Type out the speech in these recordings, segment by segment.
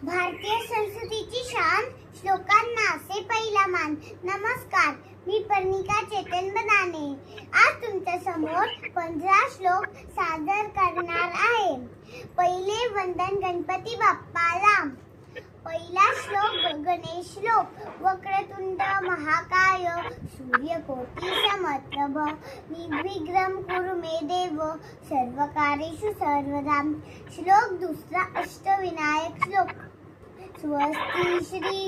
भारतीय संस्कृतीची शान, श्लोकांना असे पहिला मान. नमस्कार, मी पर्णिका चेतन बनाने आज तुमच्या समोर 15 श्लोक सादर करणार आहे. पहिले वंदन गणपती बाप्पाला. पहिला श्लोक गणेश श्लोक. वक्रतुंड महाकाय सूर्यकोटि समप्रभ निर्विघ्नं कुरु मे देव सर्वकार्येषु सर्वदा. श्लोक दुसरा अष्टविनायक श्लोक. स्वस्ति श्री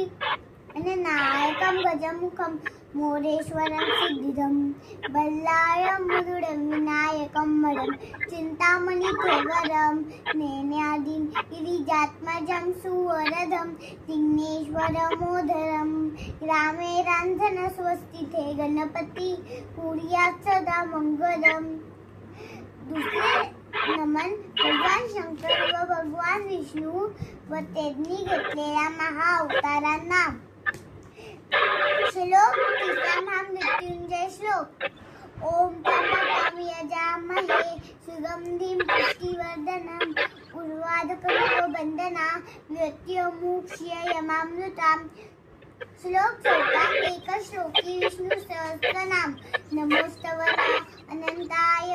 नायकं गजमुखं मोरेश्वरं सिद्धिदं बल्लाळं मुरुडं विनायकं मडं चिंतामणिप्रवरं नेन्यादिं गिरिजात्मजं सुवरदं विघ्नेश्वरमोदरं रामे रांझन स्वस्तिथे गणपती कुर्यात् सदा मंगलम. दुसरे नमन भगवान शंकर व भगवान विष्णू व त्यांनी घेतलेल्या महाअवतारांना. श्लोक तिसरा महामृत्युंजय श्लोक. ओम त्र्यंबकं यजामहे सुगंधिं पुष्टिवर्धनम् उर्वारुकमिव बन्धना मृत्युर्मुक्षयमामृताम्. श्लोक चौथा एक श्लोकी विष्णु सहस्रनाम. नमोस्तवना अनंताय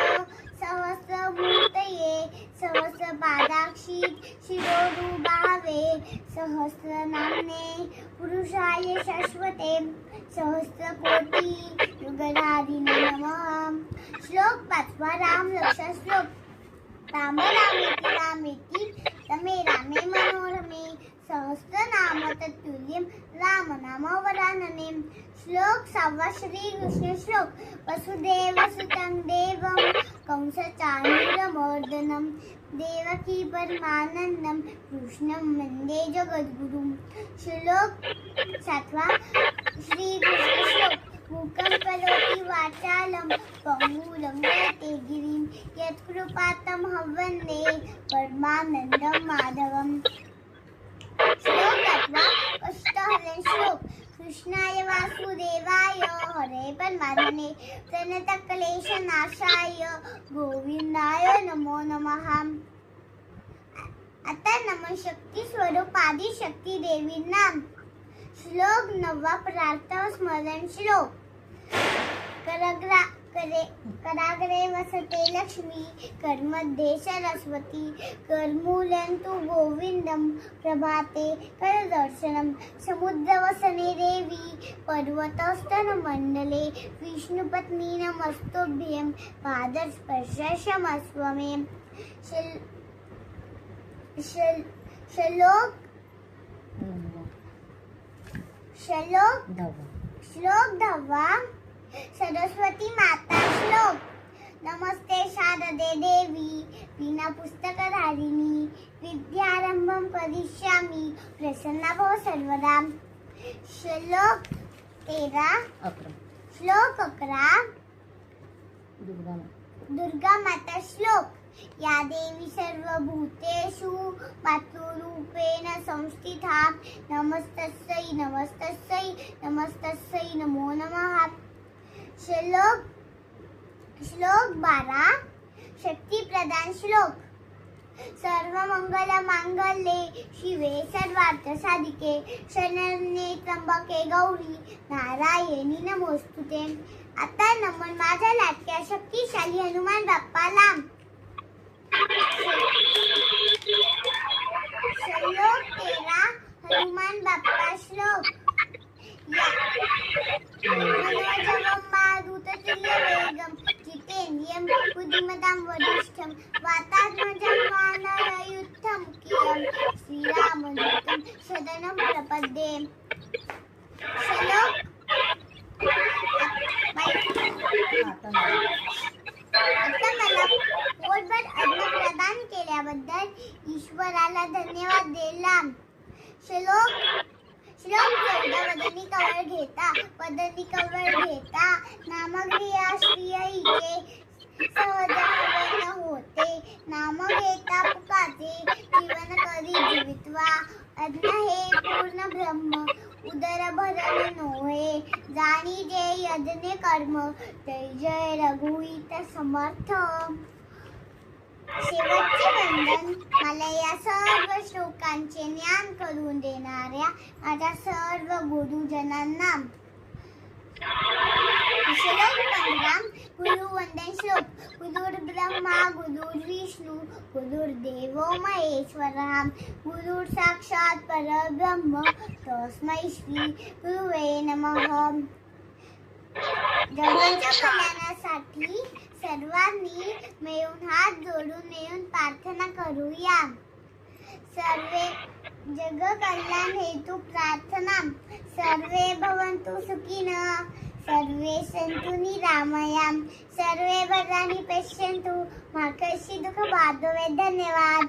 सहस्रमूर्तये सहस्रपादाक्षी शिरोरूबावे सहस्रनाम्ने पुरुषाय शाश्वते सहस्रकोटी युगधारिणे नमः. श्लोक पाचवा राम रक्षा श्लोक. राम रामेति रामेति रमे रामे मनोरमे सहस्रनाम तत्तुल्यं राम नाम वरानने. श्लोक सहावा श्री कृष्ण श्लोक. वसुदेव सुतं देवं कंसचाणूरमर्दनं देवकी परमानंदं कृष्णं वंदे जगद्गुरुं. श्लोक सातवा श्री कृष्ण श्लोक. मूकं करोति वाचालं पंगुं लंघयते गिरिं यत्कृपातमहं वन्दे परमानंदं माधवम्. श्लोक आठवा अष्टहरण श्लोक. कृष्णाय वासुदेवाय हरे परमात्मने प्रणतक्लेशनाशाय गोविंदाय नमो नमः. आता नमन शक्ती स्वरूप आदि शक्ती देवींना. श्लोक नववा प्रार्थना स्मरण श्लोक. कराग्रे वसते लक्ष्मी कर्मध्ये सरस्वती करमूलन्तु गोविंदं प्रभाते करदर्शनं समुद्रवसने देवी पर्वतस्तनमण्डले विष्णुपत्नी नमस्तुभ्यं पादस्पर्शमस्व मे. श्लोक दहावा सरस्वती माता श्लोक. नमस्ते शारदे देवी वीणा पुस्तकधारिणी विद्यारंभं करिष्यामि प्रसन्ना भव सर्वदा. श्लोक 11. श्लोक 11 दुर्गा माता श्लोक. या देवी सर्वभूतेषु मातृरूपेण संस्थिता नमस्तस्यै नमस्तस्यै नमस्तस्यै नमो नमः. श्लोक 12 शक्ती प्रदान श्लोक. सर्वमंगल मांगल्ये शिवे सर्वार्थ साधिके शरण्ये त्र्यंबके गौरी नारायणी नमोस्तुते. आता नमन माझ्या लाडक्या शक्तिशाली हनुमान बाप्पाला. श्लोक 13 हनुमान बाप्पा श्लोक. मनोजवं मारुततुल्यवेगं जितेन्द्रियं बुद्धिमतां वरिष्ठं वातात्मजं वानरयुद्धमुख्यं श्रीरामदूतं शरणं प्रपद्ये. श्लोक आता मला पोटभर अन्न प्रदान केल्याबद्दल ईश्वराला धन्यवाद देला. श्लोक 14 वदनी कवर घेता नामक्रिया श्रियईचे सहज हवन होते. नाम घेता पुकाचे जीवन करी जीवित्वा. अज्ञ हे पूर्ण ब्रह्म उदर भरण नोहे जाणी जे यज्ञ कर्म जय जय रघुवीर समर्थ. शेवटचा वंदन मला या सर्व श्लोकांचे ज्ञान करून देणाऱ्या माझ्या सर्व गुरुजनांना. श्लोक 15 गुरुवंदन श्लोक. गुरुर्ब्रह्मा गुरुर्विष्णू गुरुर्देवो महेश्वरः गुरुर साक्षात परब्रह्म तस्मै श्री गुरुवे नमः. जगाच्या कल्याणासाठी सर्वांनी मिळून हात जोडून मिळून प्रार्थना करूया. सर्वे जग कल्याण हेतू प्रार्थना. सर्वे भवन्तु सुखिनः सर्वे सन्तु निरामयाम् सर्वे भद्राणि पश्यन्तु मा कश्चित् दुःखभाग् भवेत्. धन्यवाद.